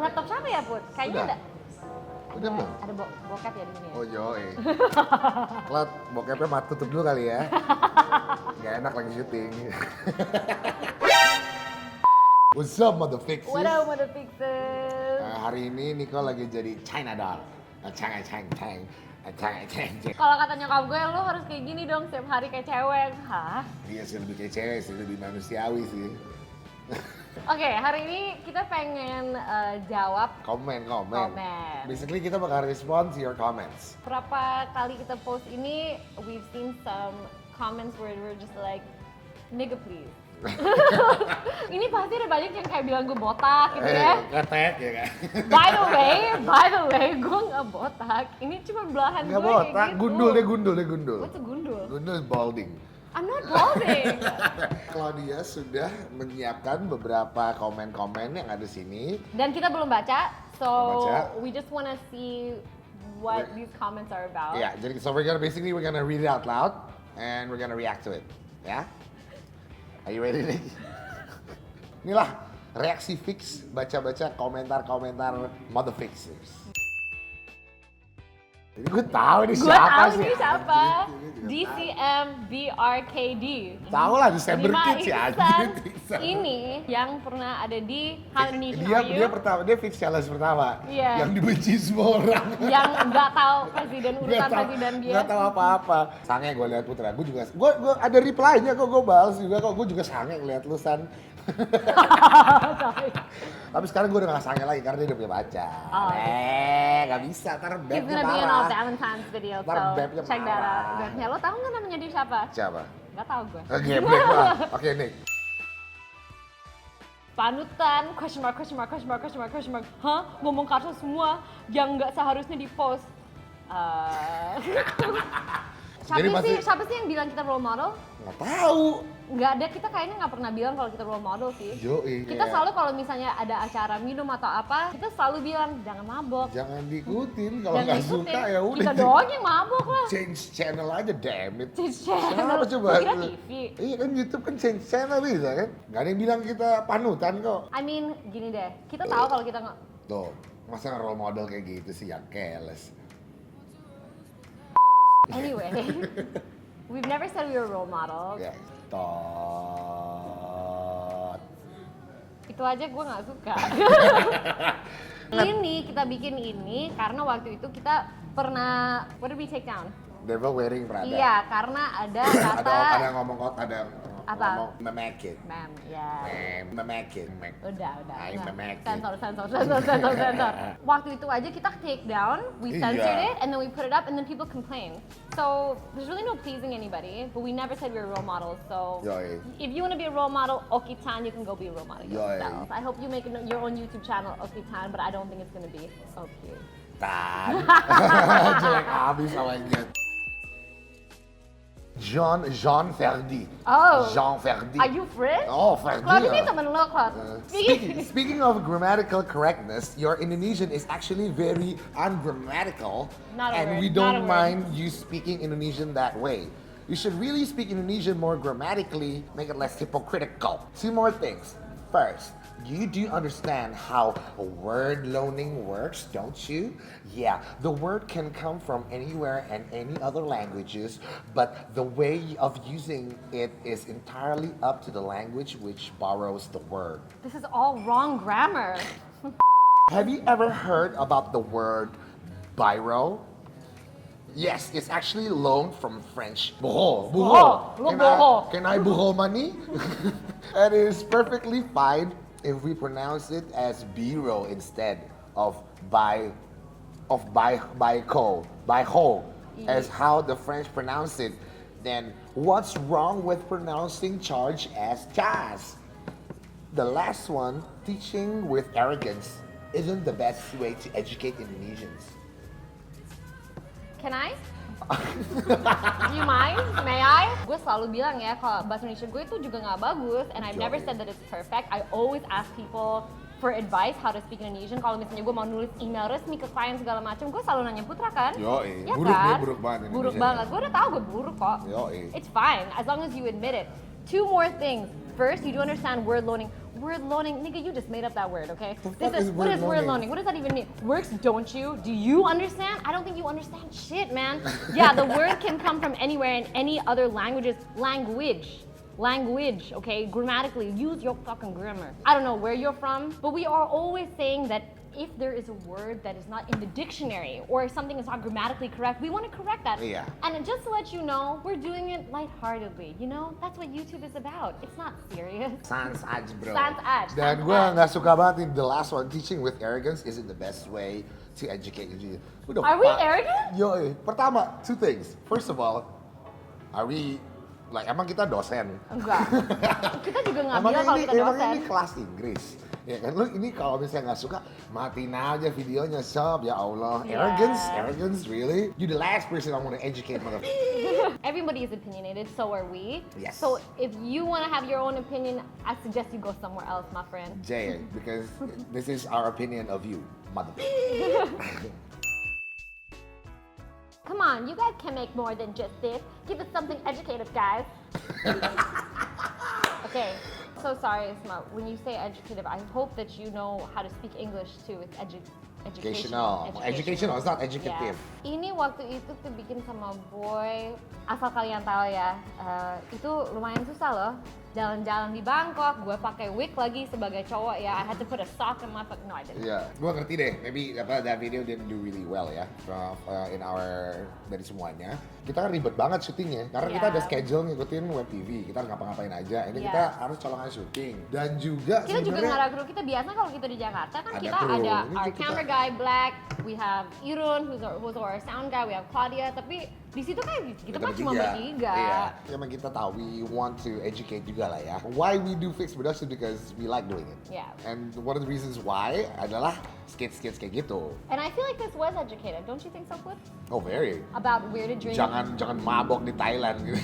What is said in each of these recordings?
Laptop siapa ya, Put? Kayaknya Udah. ada. Udah belum? Ada bokep ya di sini. Oh yoi. Klat, bokepnya tutup dulu kali ya. Gak enak lagi syuting. What's up, motherfuckers? What up, motherfuckers? Hari ini Nico lagi jadi China doll. Cang. Kalau kata nyokap gue, lo harus kayak gini dong setiap hari kayak cewek. Hah? Iya sih, lebih kayak cewek sih, lebih manusiawi sih. Oke, hari ini kita pengen jawab Komen. komen. Basically kita bakal respond to your comments. Berapa kali kita post ini, we've seen some comments where we're just like, nigga please. Ini pasti ada banyak yang kayak bilang gue botak gitu ya. Ketek ya kan? By the way, gue nggak botak. Ini cuma belahan Nggak gue botak, kayak gitu. gundul deh. What's a gundul? Gundul is balding. I'm not balding. Claudia sudah menyiapkan beberapa komen-komen yang ada sini. Dan kita belum baca, so Baca. we just wanna see what these comments are about. Ya, jadi so we're gonna read it out loud and we're gonna react to it. Ya? Are you ready, Nick? Inilah reaksi fix baca-baca komentar-komentar motherfixers. Jadi gue tahu ini Gue siapa tahu sih. ini siapa. Anjir, ini juga DCM BRKD. Tahu lah, December Lima Kids ya, insan anjir. ini yang pernah ada di How Indonesian Dia Are You? dia fix challenge pertama. Iya. Yang dibenci semua orang. Yang nggak tahu presiden urutan Nggak tahu- presiden dia. nggak tahu apa-apa. Sange gue lihat Putra, gue ada reply-nya kok, gue balas juga kok, gue juga sange ngeliat lu San. Tapi sekarang gue udah gak sange lagi karena dia udah punya pacar. Oh. Gak bisa, ntar He's bebnya gonna be in all marah. Valentine's video, Ntar so bebnya check that marah. out. Bebnya, lo tahu nggak namanya dia siapa? Siapa? Nggak tahu gue. Geblek lah. Oke Nick. Panutan, question mark. Hah? Ngomong kasar semua yang nggak seharusnya di post. Jadi pasti- Siapa sih yang bilang kita role model? Gak tahu. Nggak ada, kita kayaknya nggak pernah bilang kalau kita role model sih. Yoi. Kita kayak, selalu kalau misalnya ada acara minum atau apa, kita selalu bilang jangan mabok. jangan diikutin, kalau Jangan gak ikutin. suka ya udah. Kita doang yang mabok lah. Change channel aja, damn it. Change channel. Kenapa coba? Lu kira TV? Iya kan YouTube kan change channel bisa kan? Gak ada yang bilang kita panutan kok. I mean, gini deh, kita tahu kalau kita nggak. Tuh, masa role model kayak gitu sih yang keles. Anyway, we've never said we were role models. Ya, tot. Itu aja gue nggak suka. Ini kita bikin ini karena waktu itu kita pernah, what did we take down? Devil wearing Prada. Iya, karena ada kata ada ngomong Apa? ngomong memekit. ma'am, ya. Memekit. Udah. Ay, Nggak. memekit. Sensor. Waktu itu aja kita take down, we censored Iya. it, and then we put it up, and then people complain. So there's really no pleasing anybody, but we never said we were role models. So Yoi. if you want to be a role model, Oki-chan, you can go be a role model Yoi. yourself. I hope you make your own YouTube channel, Oki-chan, but I don't think it's gonna be okay. Tan. Jelek abis awalnya. Jean Verdi. Oh. Jean Verdi. Are you French? Oh, Verdi. Claude, lah. ini temen lo, Claude. Speaking of grammatical correctness, your Indonesian is actually very ungrammatical, Not a and word, we not don't a word. mind you speaking Indonesian that way. You should really speak Indonesian more grammatically, make it less hypocritical. Two more things. First, you do understand how word loaning works, don't you? Yeah, the word can come from anywhere and any other languages, but the way of using it is entirely up to the language which borrows the word. This is all wrong grammar. Have you ever heard about the word biro? Yes, it's actually loaned from French. Bureau. Can I bureau money? And it is perfectly fine if we pronounce it as biro instead of by as how the French pronounce it. Then what's wrong with pronouncing charge as jazz? The last one, teaching with arrogance, isn't the best way to educate Indonesians. Can I? Do you mind? May I? Gue selalu bilang ya, kalau bahasa Indonesia gue itu juga nggak bagus, and I've never said that it's perfect. I always ask people for advice how to speak Indonesian. Kalau misalnya gue mau nulis email resmi ke klien segala macam, gue selalu nanya Putra kan? Yoi, Ya buruk kan? nih, buruk banget Buruk Indonesia. banget. Gue udah tahu gue buruk kok. Yoi. It's fine, as long as you admit it. Two more things. first you do understand word loaning. Word loaning, nigga, you just made up that word, okay? The fuck is What word is word loaning? loaning? What does that even mean? Works, don't you? Do you understand? I don't think you understand shit, man. Yeah, the word can come from anywhere in any other languages. Language, okay? Grammatically, use your fucking grammar. I don't know where you're from, but we are always saying that if there is a word that is not in the dictionary or something is not grammatically correct, we want to correct that. Yeah. And just to let you know, we're doing it lightheartedly. You know, that's what YouTube is about. It's not serious. Sans aja bro. Sans aja, Dan sans gue aja. nggak suka banget nih, the last one, teaching with arrogance isn't the best way to educate you. Udah, Are we Pak. arrogant? Yo, pertama, two things. First of all, are we like emang kita dosen? Enggak. Kita juga nggak Emang bilang kalau kita emang dosen. ini kelas Inggris. Ya kan lu ini kalau misalnya nggak suka matiin aja videonya sob, ya Allah. Yeah. Arrogance really? You the last person I want to educate motherfucker. Everybody is opinionated, so are we. Yes. So if you want to have your own opinion, I suggest you go somewhere else, my friend. Jay, because this is our opinion of you, motherfucker. Come on, you guys can make more than just this. Give us something educative, guys. Okay, so sorry, Isma. When you say educative, I hope that you know how to speak English too. It's educational. Educational, it's not educative. Yeah. Ini waktu itu tuh bikin sama boy, asal kalian tahu ya, itu lumayan susah loh. Jalan-jalan di Bangkok, gue pakai wig lagi sebagai cowok ya. I had to put a sock in my fuck. No, I didn't. Iya, gue ngerti deh. Maybe that video didn't do really well ya, in our dari semuanya. Kita kan ribet banget syutingnya, karena kita ada Yeah. schedule ngikutin web TV. Kita harus ngapa-ngapain aja. Ini Yeah. kita harus colongan syuting. Dan juga Kita juga sebenarnya nggak ada kru. Kita biasa kalau kita di Jakarta kan Ada kita kru. ada Ini our kita- camera guy Black, we have Irun who's our sound guy, we have Claudia. Tapi di situ kan kita mah cuma bertiga. Iya, emang kita tahu we want to educate juga lah ya. Why we do fixed production because we like doing it. Yeah. And one of the reasons why adalah skits kayak gitu. And I feel like this was educated, don't you think so, Cliff? Oh very. About where to drink. Jangan mabok di Thailand gitu.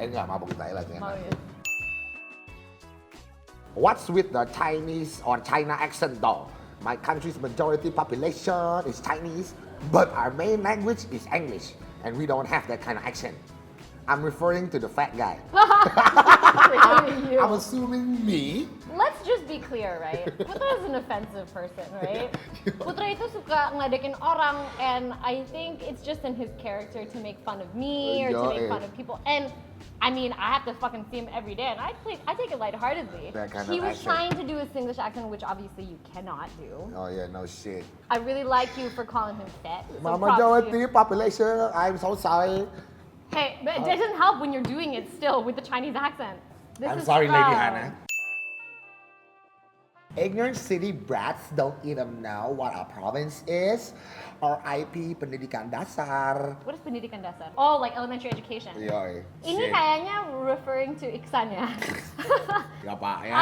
Enggak mabok di Thailand ya. Oh, yeah. What's with the Chinese or China accent though? My country's majority population is Chinese, but our main language is English, and we don't have that kind of accent. I'm referring to the fat guy. Really, you. I'm assuming me. Let's just be clear, right? Putra is an offensive person, right? Putra itu suka ngeledekin orang, and I think it's just in his character to make fun of me or to make fun of people. And I mean, I have to fucking see him every day, and I take it lightheartedly. That kind He of was accent. trying to do a Singlish accent, which obviously you cannot do. Oh yeah, no shit. I really like you for calling him fat. So My props to majority you. population, I'm so sorry. Hey, but it doesn't help when you're doing it still with the Chinese accent. This I'm is sorry, Lady proud. Hannah. Ignorant city brats don't even know what a province is or IP pendidikan dasar. What is pendidikan dasar? Oh, like elementary education. Yoi. Ini shit. kayaknya referring to Iksan ya. Gak pak ya.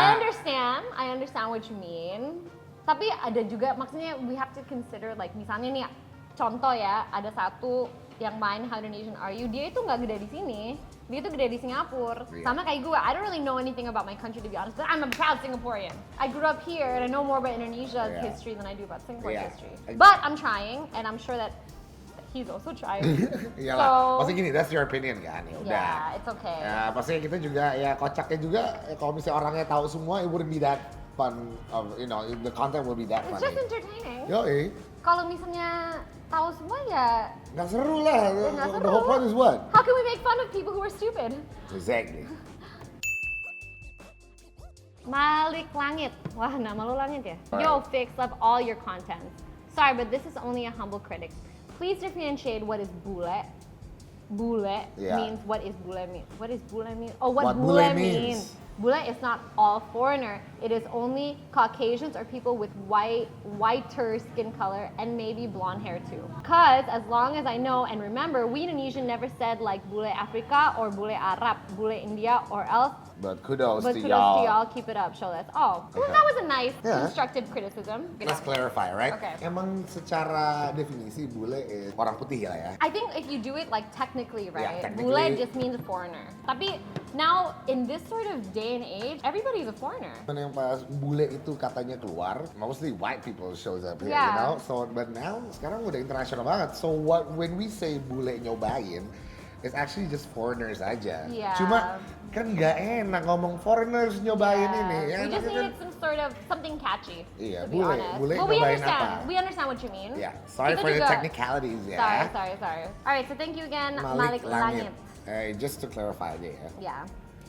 I understand what you mean. Tapi ada juga, maksudnya we have to consider like misalnya nih, contoh ya, ada satu yang main How Indonesian Are You, dia itu nggak gede di sini, dia itu gede di Singapura. Iya. Sama kayak gue, I don't really know anything about my country to be honest, but I'm a proud Singaporean. I grew up here and I know more about Indonesia's Yeah. history than I do about Singapore's Yeah. history. I- But I'm trying, and I'm sure that he's also trying. Iyalah, So- maksudnya gini, that's your opinion kan, ya udah. Yeah, it's okay. Ya, pastinya kita juga, ya kocaknya juga, ya, kalau misalnya orangnya tahu semua, it wouldn't be that fun, of, you know, the content will be that It's funny. just entertaining. Yoi, Kalau misalnya tahu semua ya, nggak seru lah, nggak the seru. whole point is what? How can we make fun of people who are stupid? Exactly. Malik Langit. Wah, nama lo Langit ya? Alright. Yo, Fix, love all your content. Sorry, but this is only a humble critic. Please differentiate what is bule. Bule Yeah. means what is bule mean? What is bule mean? Oh, what, What bule, bule mean? means. Bule is not all foreigner. It is only Caucasians or people with whiter skin color and maybe blonde hair too. Cause as long as I know and remember, we Indonesian never said like bule Afrika or bule Arab, bule India or else. But kudos But to kudos y'all. to y'all, keep it up, show us. Oh, well, Okay. that was a nice, Yeah. constructive criticism. Good Let's job. clarify, right? Okay. Emang secara definisi bule is orang putih lah ya. I think if you do it like technically, right? technically- Bule just means a foreigner. Tapi now in this sort of day and age, everybody's a foreigner. Dan yang pas bule itu katanya keluar, mostly white people shows up here, you Yeah. know. So but now sekarang udah internasional banget. So when we say bule nyobain, it's actually just foreigners aja. Yeah. Cuma kan nggak enak ngomong foreigners nyobain ini. Ya, We just kan- needed some sort of something catchy. Iya, to be bule, honest. bule But we nyobain understand. apa? We understand what you mean. Yeah, sorry Kita for the juga- technicalities ya. Sorry. Alright, so thank you again, Malik Malik Langit. Langit. Just to clarify aja ya. Yeah.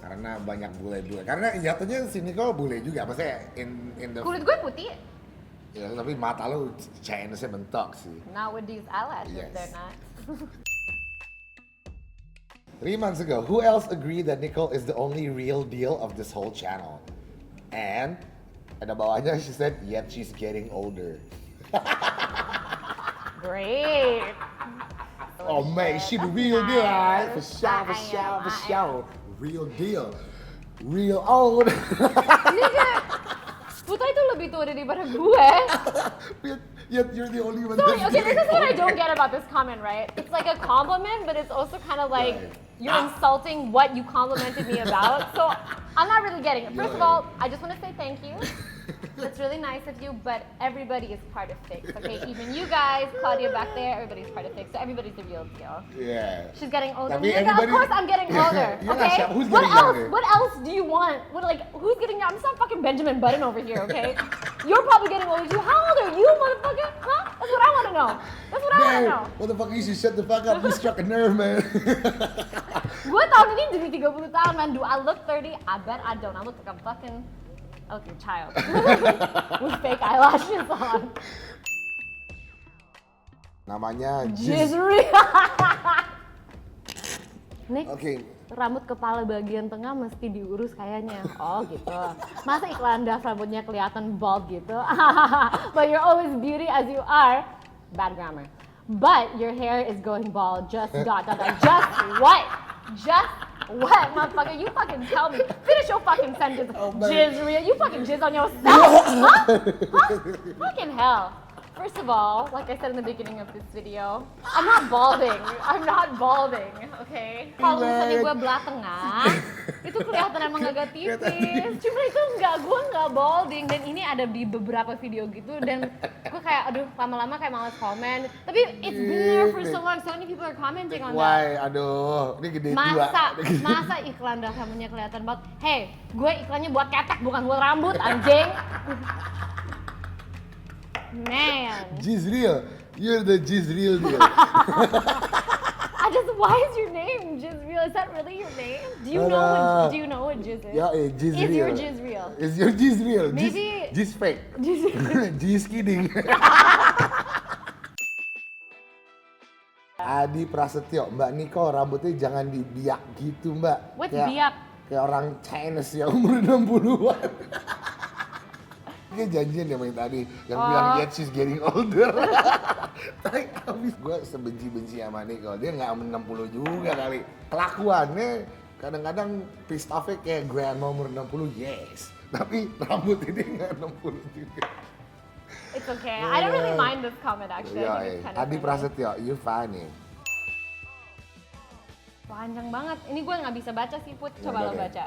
Karena banyak bule-bule. Karena jatuhnya si Nicole bule juga. Maksudnya in the... Kulit gue putih. Ya, tapi mata lo Chinese-nya bentok sih. Not with these eyelashes, Yes. they're not. 3 months ago, who else agreed that Nicole is the only real deal of this whole channel? And ada bawahnya she said, yet she's getting older. Great. Oh man, she the real deal, alright? For sure. Real deal. Real old. Nigga, Putra itu lebih tua daripada gue. Yet you're the only one So, that's okay, this getting is what I older. don't get about this comment, right? It's like a compliment, but it's also kind of like Right. you're insulting what you complimented me about. So I'm not really getting it. First of all, I just want to say thank you. That's really nice of you, but everybody is part of Fix, okay? Even you guys, Claudia back there, everybody's part of Fix, so everybody's the real deal. Yeah. She's getting older. Tapi Nigga, of everybody- course I'm getting older, You're not okay? sure. Who's What getting else? younger? What else do you want? What, like, who's getting younger? I'm just not fucking Benjamin Button over here, okay? You're probably getting older too. How old are you, motherfucker? Huh? That's what I want to know. That's what I want to Man, know. motherfucker, you should shut the fuck up. You struck a nerve, man. Gue tahun ini jadi 30 tahun, man. Do I look 30? I bet I don't. I look like a fucking child with fake eyelashes on. Namanya Jizri. Nick, Oke. rambut kepala bagian tengah mesti diurus kayaknya. Oh gitu. Masa iklan das rambutnya kelihatan bald gitu? But you're always beauty as you are. Bad grammar. But your hair is going bald. Just ... Just what? Just what, motherfucker? You fucking tell me. Finish your fucking sentence. Oh, man. Jizz real. You fucking jizz on yourself. Huh? Fucking hell. First of all, like I said in the beginning of this video, I'm not balding. I'm not balding, okay? Kalau misalnya gue belah tengah, itu kelihatan emang agak tipis. Cuma itu gue nggak balding. Dan ini ada di beberapa video gitu. Dan gue kayak, aduh, lama-lama kayak malas komen. Tapi it's been there for so long. So many people are commenting on that. Why? Aduh, ini gede tua. Masa iklan das rambutnya kelihatan banget? Hey, gue iklannya buat ketek, bukan buat rambut, anjing. Man. Jizreal. You're the Jizreal deal. Why is your name Jizreal? Is that really your name? Do you know what Jiz is? Yeah, Jizreal. Is your Jiz real? Is your Jizreal? Maybe- Jiz fake. Jiz Jiz kidding. Adi Prasetyo, Mbak Niko rambutnya jangan dibiak gitu Mbak. What's Kayak- biak? Kayak orang Chinese yang umur 60-an. Dia janjian sama yang tadi, yang bilang yet she's getting older. Tapi abis gue sebenci-benci sama Niko, dia nggak 60 juga kali. Kelakuannya kadang-kadang pissed off-nya kayak grandma umur 60, yes. Tapi rambut ini nggak 60 juga. It's okay. I don't really mind this comment actually. I think it's kind of Adi funny. Prasetyo, you funny. Panjang banget. Ini gue nggak bisa baca sih, Put. Coba lo Oke. baca.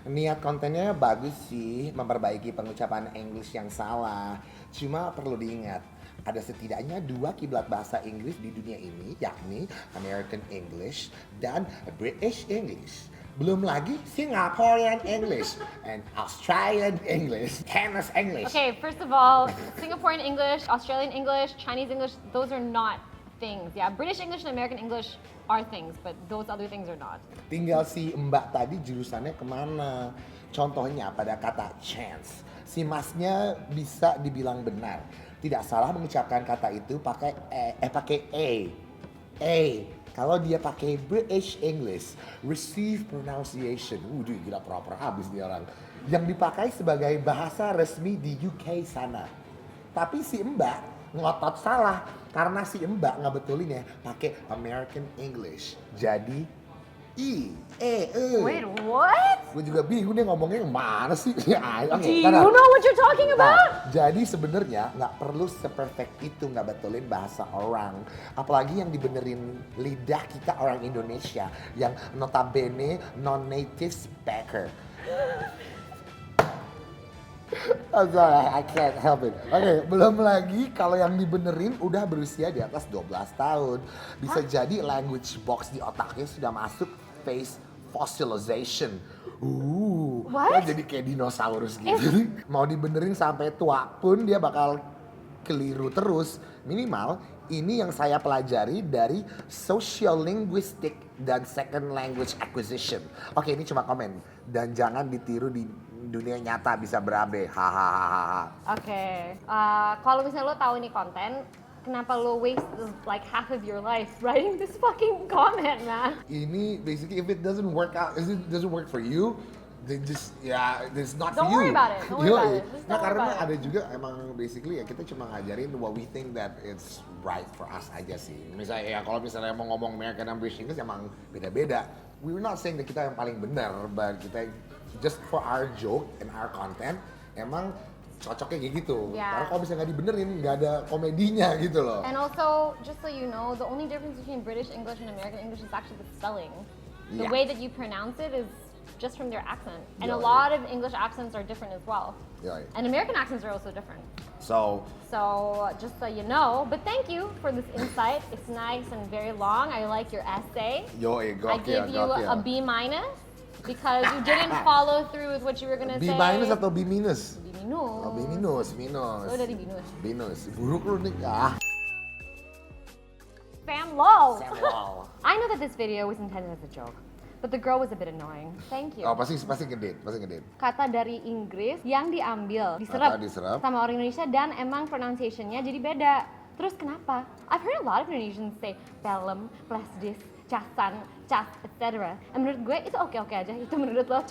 Niat kontennya bagus sih, memperbaiki pengucapan English yang salah. Cuma perlu diingat, ada setidaknya 2 kiblat bahasa Inggris di dunia ini, yakni American English dan British English. Belum lagi Singaporean English and Australian English, Chinese English. Okay, first of all, Singaporean English, Australian English, Chinese English, those are not things. Yeah, British English and American English are things, but those other things are not. Tinggal si Mbak tadi jurusannya kemana. Contohnya pada kata chance. Si masnya bisa dibilang benar. Tidak salah mengucapkan kata itu pakai pakai A. Kalau dia pakai British English, receive pronunciation. Dia gila proper habis dia orang. Yang dipakai sebagai bahasa resmi di UK sana. Tapi si Mbak ngotot salah karena si Mbak ngebetulin ya pakai American English. Jadi Wait, what? Gue juga bingung dia ngomongnya yang mana sih? Do you know what you're talking about? Nah, jadi sebenarnya nggak perlu seperfect itu nggak betulin bahasa orang. Apalagi yang dibenerin lidah kita orang Indonesia yang notabene non-native speaker. I'm sorry, I can't help it. Oke, belum lagi kalau yang dibenerin udah berusia di atas 12 tahun. Bisa jadi language box di otaknya sudah masuk phase fossilization. What? Jadi kayak dinosaurus gitu. Mau dibenerin sampai tua pun dia bakal keliru terus. Minimal ini yang saya pelajari dari social linguistic dan second language acquisition. Oke, ini cuma komen dan jangan ditiru di dunia nyata bisa berabe. Hahaha. Oke, kalau misalnya lo tahu ini konten, kenapa lo waste like half of your life writing this fucking comment, man? Ini basically if it doesn't work out, if it doesn't work for you, then just it's not Don't for you. worry about it, don't worry about it. Just Nah, don't worry karena about it. ada juga emang basically ya kita cuma ngajarin what we think that it's right for us aja sih. Misalnya ya kalau misalnya mau ngomong American and British English emang beda-beda. We're not saying that kita yang paling benar, but kita just for our joke and our content emang cocoknya kayak gitu. Yeah. Karena kalau misalnya nggak dibenerin nggak ada komedinya gitu loh. And also, just so you know, the only difference between British English and American English is actually the spelling. The Yeah. way that you pronounce it is just from their accent. And a Yeah. lot of English accents are different as well. Yeah. And American accents are also different. So So, just so you know, but thank you for this insight. It's nice and very long. I like your essay. I I give you a B minus because you didn't follow through with what you were gonna B say. minus atau B minus? B minus. Oh, B minus, minus. Lo dari minus. Binus, buruk lu nikah. Sam Low. Samuel. I know that this video was intended as a joke, but the girl was a bit annoying. Thank you. Oh pasti ngedit. Kata dari Inggris yang diambil, diserap, Kata diserap. sama orang Indonesia dan emang pronunciation-nya jadi beda. Terus kenapa? I've heard a lot of Indonesians say pelem, plasdis, casan, cas, etc. And menurut gue itu oke-oke aja. Itu menurut lo,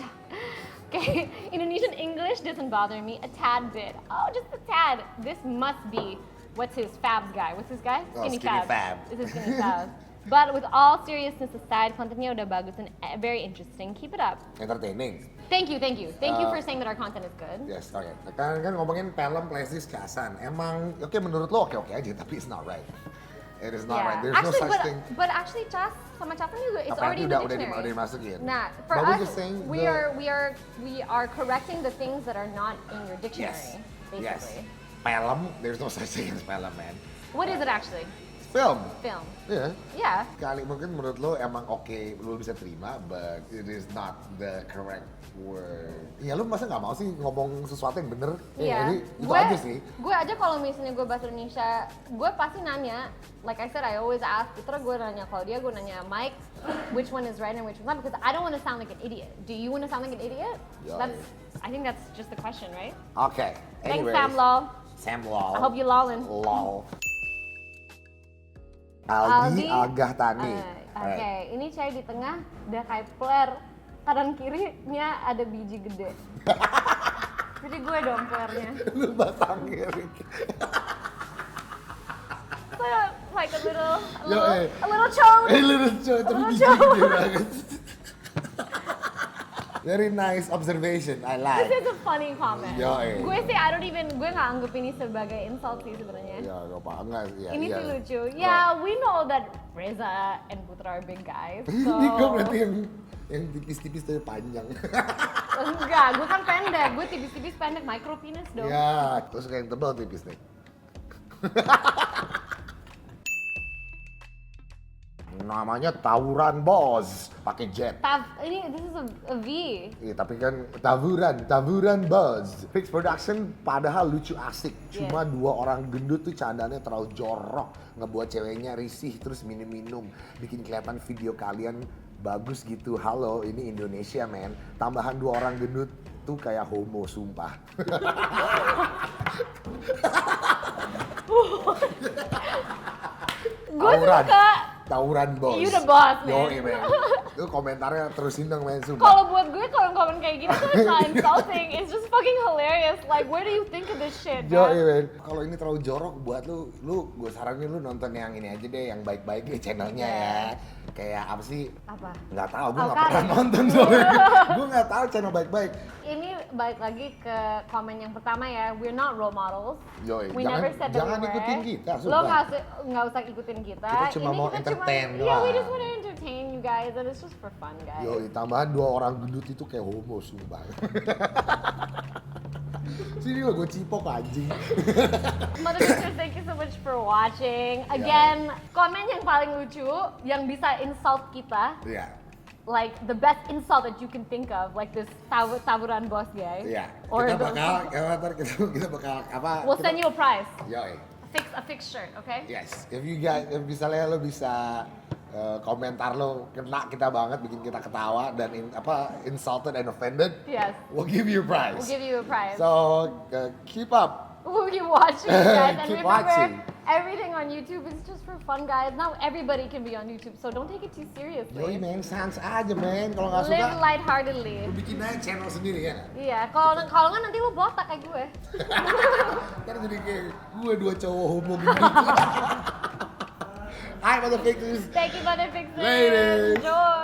okay, Indonesian English doesn't bother me a tad bit. Oh, just a tad. This must be what's his Fabs guy. What's his guy? Oh, Skinny Fab. This is Skinny Fab. But with all seriousness aside, kontennya udah bagus and very interesting. Keep it up. Entertaining. Thank you. Thank you for saying that our content is good. Yes, oke. Kan ngomongin film, plastis, casan. Emang oke menurut lo oke aja, tapi it's not right. It is not right. There's actually, no such thing. But actually, cas sama casan juga it's Apparently already in the udah dictionary. dimasukin. Nah, for But we're us, just saying we are correcting the things that are not in your dictionary, Yes. basically. Film, there's no such thing as film, man. What is it actually? Film. Film. Iya. Yeah. Kali mungkin menurut lo emang oke, lo bisa terima, but it is not the correct word. Ya lo masa nggak mau sih ngomong sesuatu yang bener? Iya. Jadi itu aja sih. Gue aja kalau misalnya gue bahasa Indonesia, gue pasti nanya. Like I said, I always ask. Putra gue nanya Claudia, gue nanya Mike, which one is right and which one's not, because I don't want to sound like an idiot. Do you want to sound like an idiot? Yeah. I think that's just the question, right? Oke. Thanks, Anyways. Sam Law. Sam Lol. I hope you lolling. Lol. Aldi Agah Tani. Oke, ini cai di tengah udah kayak player, kanan kirinya ada biji gede. Jadi gue dong playernya. Lu batang kiri. So, like a little Yo, chong. Little Joe, tapi Little biji Joe. gede banget. Very nice observation, I like. This is a funny comment. Yo, Gue sih gue nggak anggap ini sebagai insult sih sebenarnya. Ya, gak apa enggak ya. Ini iya. sih lucu. Yeah, we know that Reza and Putra are big guys. So Ini gue berarti yang tipis-tipis tapi panjang. enggak, gue kan pendek. Gue tipis-tipis pendek, micro penis dong. Ya, terus kayak yang tebal tipis nih. Namanya tawuran bos, pakai jet. This is a V. Iya, tapi kan tawuran bos. Fix Production padahal lucu asik. Cuma dua orang gendut tuh candanya terlalu jorok. Ngebuat ceweknya risih terus minum-minum. Bikin kelihatan video kalian bagus gitu. Halo, ini Indonesia men. Tambahan dua orang gendut tuh kayak homo, sumpah. Gue suka. Tawuran bos. You the boss, man. Yoi, man. Itu komentarnya terusin dong, men, sumpah. Kalau buat gue komen kayak gini tuh it's not insulting, it's just fucking hilarious. Like, where do you think of this shit, Yoi, man? men. Kalau ini terlalu jorok buat lu gue saranin lu nonton yang ini aja deh, yang baik-baik deh channelnya ya. Kayak apa sih? Apa? Nggak tahu, gue nggak Alkarin. pernah nonton soalnya. Gue nggak tahu channel baik-baik. Ini balik lagi ke komen yang pertama ya, we're not role models. Yoi, We never said that jangan we were. ikutin kita, Lo sumpah. nggak usah ikutin kita. Kita cuma Ini mau kita entertain Yeah, we doang. just want to entertain you guys, and it's just for fun, guys. Yoi, tambahan dua orang gendut itu kayak homo, sumpah. Sini lo gue cipok anjing. Mother Fixers, thank you so much for watching. Again, komen yang paling lucu, yang bisa insult kita. Iya. Like the best insult that you can think of, like this taburan bos guy. Iya. Or Kita bakal apa? we'll send you a prize. Yoi. A fixed shirt, okay? Yes. If misalnya lo bisa komentar lo kena kita banget, bikin kita ketawa dan insulted and offended. Yes. We'll give you a prize. We'll give you a prize. So keep up. We'll keep watching, guys. And Keep remember, watching. everything on YouTube is just for fun, guys. Now everybody can be on YouTube, so don't take it too seriously. Yoi men, sans aja men. Kalau nggak Live suka, lightheartedly. lo bikin aja channel sendiri ya. Iya, kalau nggak nanti lu botak kayak gue. Ntar jadi kayak gue 2 cowok homo gitu. Hai Mother Fixers. Thank you, Mother Fixers. Later. Enjoy.